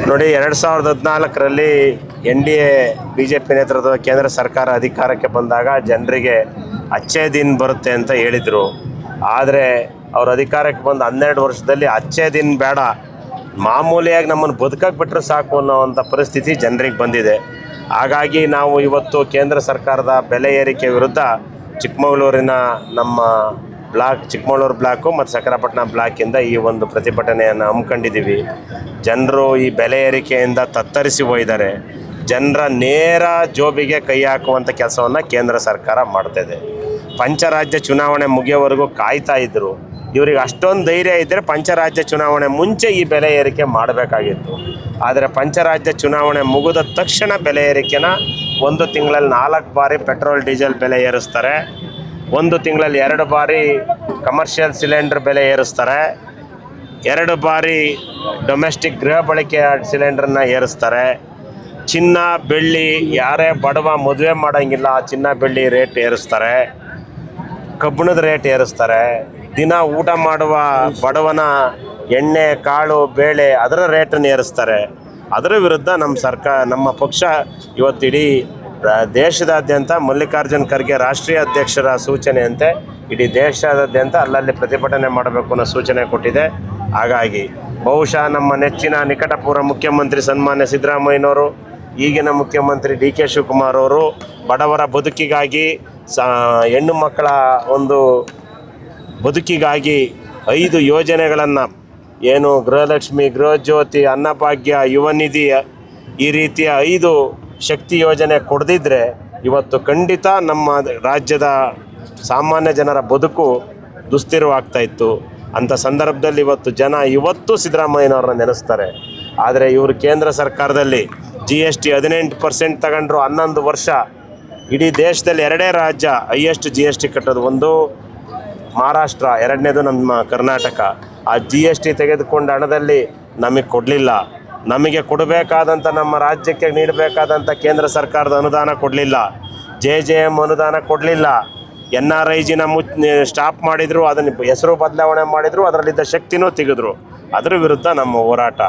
ನೋಡಿ, 2014ರಲ್ಲಿ NDA BJP ನೇತೃತ್ವದ ಕೇಂದ್ರ ಸರ್ಕಾರ ಅಧಿಕಾರಕ್ಕೆ ಬಂದಾಗ ಜನರಿಗೆ ಅಚ್ಚೇ ದಿನ ಬರುತ್ತೆ ಅಂತ ಹೇಳಿದರು. ಆದರೆ ಅವರು ಅಧಿಕಾರಕ್ಕೆ ಬಂದ 12 ವರ್ಷದಲ್ಲಿ ಅಚ್ಚೇ ದಿನ ಬೇಡ, ಮಾಮೂಲಿಯಾಗಿ ನಮ್ಮನ್ನು ಬದುಕಕ್ಕೆ ಬಿಟ್ಟರೆ ಸಾಕು ಅನ್ನೋವಂಥ ಪರಿಸ್ಥಿತಿ ಜನರಿಗೆ ಬಂದಿದೆ. ಹಾಗಾಗಿ ನಾವು ಇವತ್ತು ಕೇಂದ್ರ ಸರ್ಕಾರದ ಬೆಲೆ ಏರಿಕೆ ವಿರುದ್ಧ ಚಿಕ್ಕಮಗಳೂರಿನ ನಮ್ಮ ಚಿಕ್ಕಮಗಳೂರು ಬ್ಲಾಕು ಮತ್ತು ಸಕರಪಟ್ಟಣ ಬ್ಲಾಕಿಂದ ಈ ಒಂದು ಪ್ರತಿಭಟನೆಯನ್ನು ಹಮ್ಮಿಕೊಂಡಿದ್ದೀವಿ. ಜನರು ಈ ಬೆಲೆ ಏರಿಕೆಯಿಂದ ತತ್ತರಿಸಿ ಹೋಗಿದ್ದಾರೆ. ಜನರ ನೇರ ಜೋಬಿಗೆ ಕೈ ಹಾಕುವಂಥ ಕೆಲಸವನ್ನು ಕೇಂದ್ರ ಸರ್ಕಾರ ಮಾಡ್ತಾಯಿದೆ. ಪಂಚರಾಜ್ಯ ಚುನಾವಣೆ ಮುಗಿಯೋವರೆಗೂ ಕಾಯ್ತಾ ಇದ್ದರು. ಇವರಿಗೆ ಅಷ್ಟೊಂದು ಧೈರ್ಯ ಇದ್ದರೆ ಪಂಚರಾಜ್ಯ ಚುನಾವಣೆ ಮುಂಚೆ ಈ ಬೆಲೆ ಏರಿಕೆ ಮಾಡಬೇಕಾಗಿತ್ತು. ಆದರೆ ಪಂಚರಾಜ್ಯ ಚುನಾವಣೆ ಮುಗಿದ ತಕ್ಷಣ ಬೆಲೆ ಏರಿಕೆನ 1 ತಿಂಗಳಲ್ಲಿ 4 ಬಾರಿ ಪೆಟ್ರೋಲ್ ಡೀಸೆಲ್ ಬೆಲೆ ಏರಿಸ್ತಾರೆ, 1 ತಿಂಗಳಲ್ಲಿ 2 ಬಾರಿ ಕಮರ್ಷಿಯಲ್ ಸಿಲಿಂಡರ್ ಬೆಲೆ ಏರಿಸ್ತಾರೆ, 2 ಬಾರಿ ಡೊಮೆಸ್ಟಿಕ್ ಗೃಹ ಬಳಕೆಯ ಸಿಲಿಂಡ್ರನ್ನ ಏರಿಸ್ತಾರೆ. ಚಿನ್ನ ಬೆಳ್ಳಿ ಯಾರೇ ಬಡವ ಮದುವೆ ಮಾಡೋಂಗಿಲ್ಲ, ಚಿನ್ನ ಬೆಳ್ಳಿ ರೇಟ್ ಏರಿಸ್ತಾರೆ, ಕಬ್ಬಿಣದ ರೇಟ್ ಏರಿಸ್ತಾರೆ. ದಿನ ಊಟ ಮಾಡುವ ಬಡವನ ಎಣ್ಣೆ ಕಾಳು ಬೇಳೆ ಅದರ ರೇಟನ್ನು ಏರಿಸ್ತಾರೆ. ಅದರ ವಿರುದ್ಧ ನಮ್ಮ ಪಕ್ಷ ಇವತ್ತು ಇಡೀ ದೇಶದಾದ್ಯಂತ ಮಲ್ಲಿಕಾರ್ಜುನ್ ಖರ್ಗೆ ರಾಷ್ಟ್ರೀಯ ಅಧ್ಯಕ್ಷರ ಸೂಚನೆಯಂತೆ ಇಡೀ ದೇಶದಾದ್ಯಂತ ಅಲ್ಲಲ್ಲಿ ಪ್ರತಿಭಟನೆ ಮಾಡಬೇಕು ಅನ್ನೋ ಸೂಚನೆ ಕೊಟ್ಟಿದೆ. ಹಾಗಾಗಿ ಬಹುಶಃ ನಮ್ಮ ನೆಚ್ಚಿನ ನಿಕಟಪೂರ್ವ ಮುಖ್ಯಮಂತ್ರಿ ಸನ್ಮಾನ್ಯ ಸಿದ್ದರಾಮಯ್ಯನವರು, ಈಗಿನ ಮುಖ್ಯಮಂತ್ರಿ DK ಶಿವಕುಮಾರ್ ಅವರು ಬಡವರ ಬದುಕಿಗಾಗಿ, ಹೆಣ್ಣು ಮಕ್ಕಳ ಒಂದು ಬದುಕಿಗಾಗಿ 5 ಯೋಜನೆಗಳನ್ನು, ಏನು ಗೃಹಲಕ್ಷ್ಮಿ, ಗೃಹಜ್ಯೋತಿ, ಅನ್ನಭಾಗ್ಯ, ಯುವ ನಿಧಿ, ಈ ರೀತಿಯ 5 ಶಕ್ತಿ ಯೋಜನೆ ಕೊಡದಿದ್ದರೆ ಇವತ್ತು ಖಂಡಿತ ನಮ್ಮ ರಾಜ್ಯದ ಸಾಮಾನ್ಯ ಜನರ ಬದುಕು ದುಸ್ಥಿರವಾಗ್ತಾಯಿತ್ತು. ಅಂಥ ಸಂದರ್ಭದಲ್ಲಿ ಇವತ್ತು ಸಿದ್ದರಾಮಯ್ಯನವ್ರನ್ನ ನೆನೆಸ್ತಾರೆ. ಆದರೆ ಇವರು ಕೇಂದ್ರ ಸರ್ಕಾರದಲ್ಲಿ GST 18% ತಗೊಂಡ್ರು. 11 ವರ್ಷ ಇಡೀ ದೇಶದಲ್ಲಿ 2 ರಾಜ್ಯ ಹೈಯೆಸ್ಟ್ GST ಕಟ್ಟೋದು, ಒಂದು ಮಹಾರಾಷ್ಟ್ರ, 2ನೇದು ನಮ್ಮ ಕರ್ನಾಟಕ. ಆ GST ತೆಗೆದುಕೊಂಡ ಹಣದಲ್ಲಿ ನಮಗೆ ಕೊಡಲಿಲ್ಲ. ನಮಗೆ ಕೊಡಬೇಕಾದಂಥ, ನಮ್ಮ ರಾಜ್ಯಕ್ಕೆ ನೀಡಬೇಕಾದಂಥ ಕೇಂದ್ರ ಸರ್ಕಾರದ ಅನುದಾನ ಕೊಡಲಿಲ್ಲ. JJM ಅನುದಾನ ಕೊಡಲಿಲ್ಲ. NRIGನ ಸ್ಟಾಪ್ ಮಾಡಿದರು, ಅದನ್ನು ಹೆಸರು ಬದಲಾವಣೆ ಮಾಡಿದರು, ಅದರಲ್ಲಿದ್ದ ಶಕ್ತಿನೂ ತೆಗೆದ್ರು. ಅದರ ವಿರುದ್ಧ ನಮ್ಮ ಹೋರಾಟ.